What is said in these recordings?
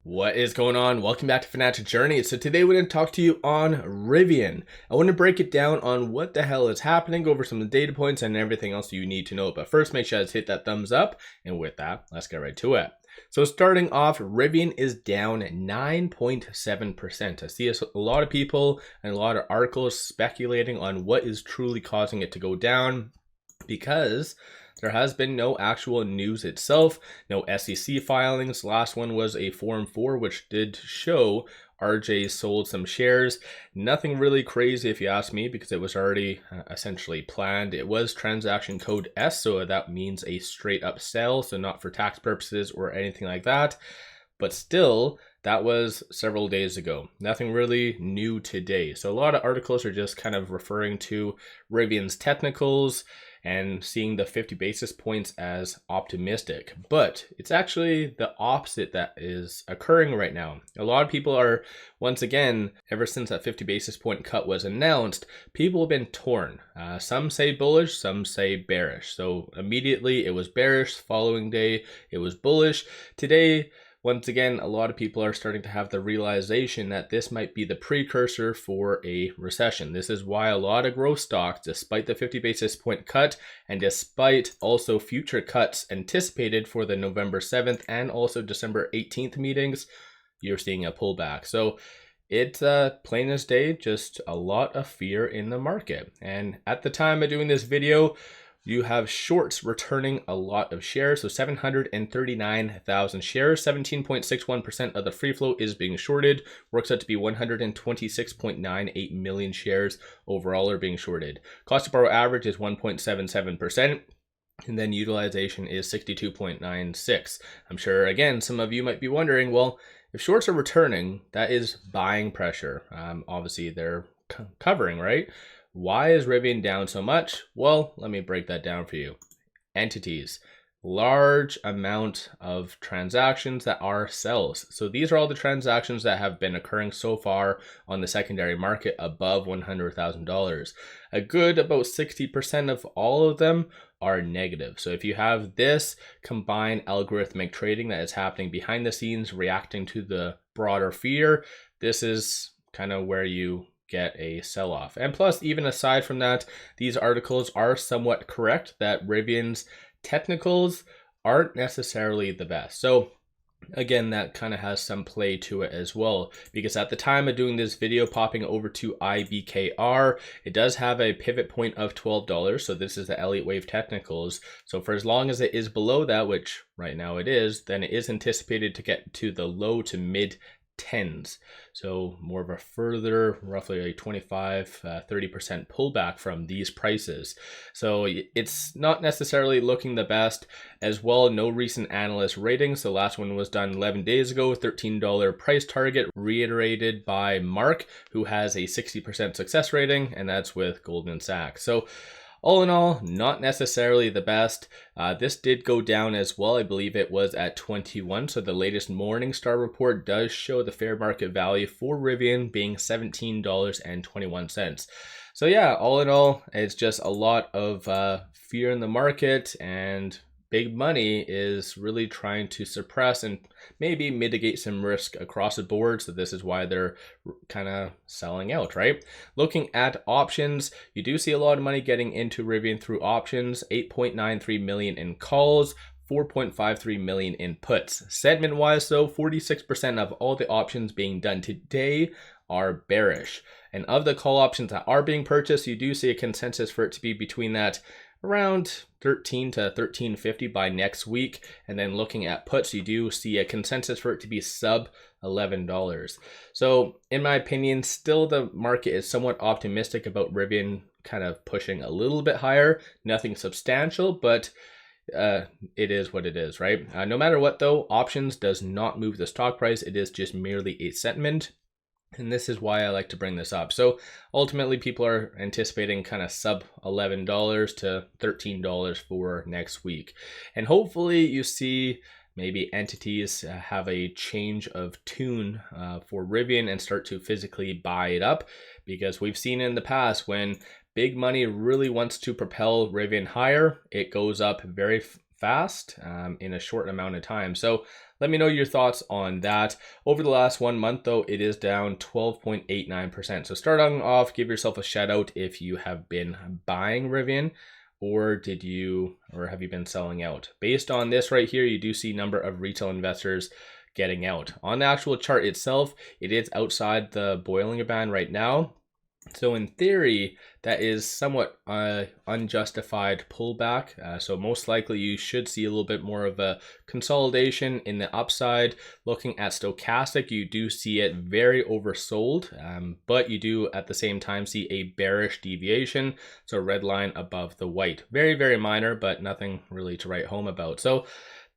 What is going on? Welcome back to Financial Journey. So today we're going to talk to you on Rivian. I want to break it down on what the hell is happening, go over some of the data points and everything else you need to know. But first, make sure to hit that thumbs up. And with that, let's get right to it. So starting off, Rivian is down 9.7%. I see a lot of people and a lot of articles speculating on what is truly causing it to go down, because there has been no actual news itself, no SEC filings. Last one was a Form 4, which did show RJ sold some shares. Nothing really crazy if you ask me, because it was already essentially planned. It was transaction code S, so that means a straight up sell, so not for tax purposes or anything like that. But still, that was several days ago. Nothing really new today. So a lot of articles are just kind of referring to Rivian's technicals and seeing the 50 basis points as optimistic. But it's actually the opposite that is occurring right now. A lot of people are, once again, ever since that 50 basis point cut was announced, people have been torn. Some say bullish, some say bearish. So immediately it was bearish, following day it was bullish. Today, once again, a lot of people are starting to have the realization that this might be the precursor for a recession. This is why a lot of growth stocks, despite the 50 basis point cut and despite also future cuts anticipated for the November 7th and also December 18th meetings, you're seeing a pullback. So it's plain as day, just a lot of fear in the market. And at the time of doing this video, you have shorts returning a lot of shares. So 739,000 shares, 17.61% of the free float is being shorted. Works out to be 126.98 million shares overall are being shorted. Cost to borrow average is 1.77%. And then utilization is 62.96. I'm sure, again, some of you might be wondering, well, if shorts are returning, that is buying pressure. Obviously, they're covering, right? Why is Rivian down so much? Well, let me break that down for you. Entities. Large amount of transactions that are sells. So these are all the transactions that have been occurring so far on the secondary market above $100,000. A good about 60% of all of them are negative. So if you have this combined algorithmic trading that is happening behind the scenes, reacting to the broader fear, this is kind of where you get a sell-off. And plus, even aside from that, these articles are somewhat correct that Rivian's technicals aren't necessarily the best. So again, that kind of has some play to it as well, because at the time of doing this video, popping over to IBKR, it does have a pivot point of $12. So this is the Elliott Wave technicals. So for as long as it is below that, which right now it is, then it is anticipated to get to the low to mid 10s. So more of a further, roughly a 25-30% pullback from these prices. So it's not necessarily looking the best. As well, no recent analyst ratings. The last one was done 11 days ago, $13 price target reiterated by Mark, who has a 60% success rating, and that's with Goldman Sachs. So all in all, not necessarily the best. This did go down as well. I believe it was at 21. So the latest Morningstar report does show the fair market value for Rivian being $17.21. So yeah, all in all, it's just a lot of fear in the market, and big money is really trying to suppress and maybe mitigate some risk across the board. So this is why they're kind of selling out, right? Looking at options, you do see a lot of money getting into Rivian through options, 8.93 million in calls, 4.53 million in puts. Sentiment wise though, 46% of all the options being done today are bearish. And of the call options that are being purchased, you do see a consensus for it to be between that around 13 to 13.50 by next week. And then looking at puts, you do see a consensus for it to be sub $11. So in my opinion, still the market is somewhat optimistic about Rivian kind of pushing a little bit higher. Nothing substantial, but it is what it is, right? No matter what though, options does not move the stock price. It is just merely a sentiment. And this is why I like to bring this up. So ultimately, people are anticipating kind of sub $11 to $13 for next week. And hopefully you see maybe entities have a change of tune for Rivian and start to physically buy it up, because we've seen in the past when big money really wants to propel Rivian higher, it goes up very fast in a short amount of time. So let me know your thoughts on that. Over the last 1 month though, it is down 12.89%. So starting off, give yourself a shout out if you have been buying Rivian, or have you been selling out? Based on this right here, you do see number of retail investors getting out. On the actual chart itself, it is outside the Bollinger Band right now. So in theory, that is somewhat unjustified pullback. So most likely you should see a little bit more of a consolidation in the upside. Looking at stochastic, you do see it very oversold, but you do at the same time see a bearish deviation. So red line above the white. Very, very minor, but nothing really to write home about. So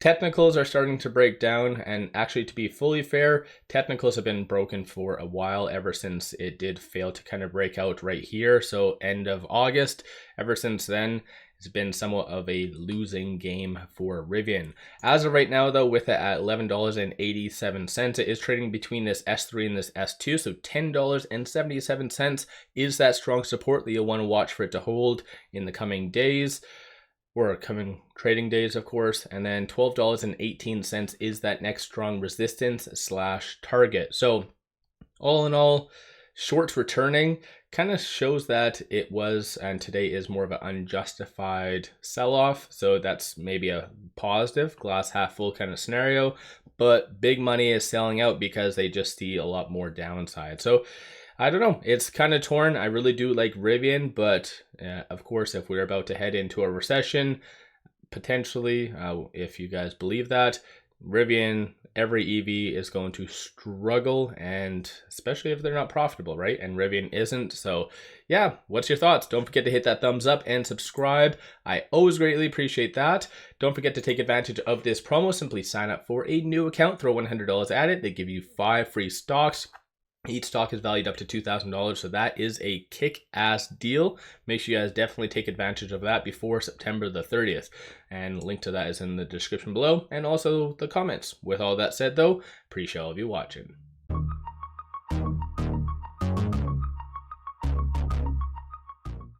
technicals are starting to break down, and actually, to be fully fair, technicals have been broken for a while, ever since it did fail to kind of break out right here. So end of August, ever since then, it's been somewhat of a losing game for Rivian. As of right now though, with it at $11.87, it is trading between this S3 and this S2, so $10.77 is that strong support that you'll want to watch for it to hold in the coming days, or coming trading days, of course. And then $12.18 is that next strong resistance / target. So all in all, shorts returning kind of shows that it was, and today is, more of an unjustified sell-off. So that's maybe a positive, glass half full kind of scenario. But big money is selling out because they just see a lot more downside. So I don't know, it's kind of torn. I really do like Rivian, but of course, if we're about to head into a recession, potentially, if you guys believe that, Rivian, every EV is going to struggle, and especially if they're not profitable, right? And Rivian isn't. So yeah, what's your thoughts? Don't forget to hit that thumbs up and subscribe. I always greatly appreciate that. Don't forget to take advantage of this promo. Simply sign up for a new account, throw $100 at it. They give you 5 free stocks. Each stock is valued up to $2,000, so that is a kick-ass deal. Make sure you guys definitely take advantage of that before September the 30th. And link to that is in the description below, and also the comments. With all that said though, appreciate all of you watching.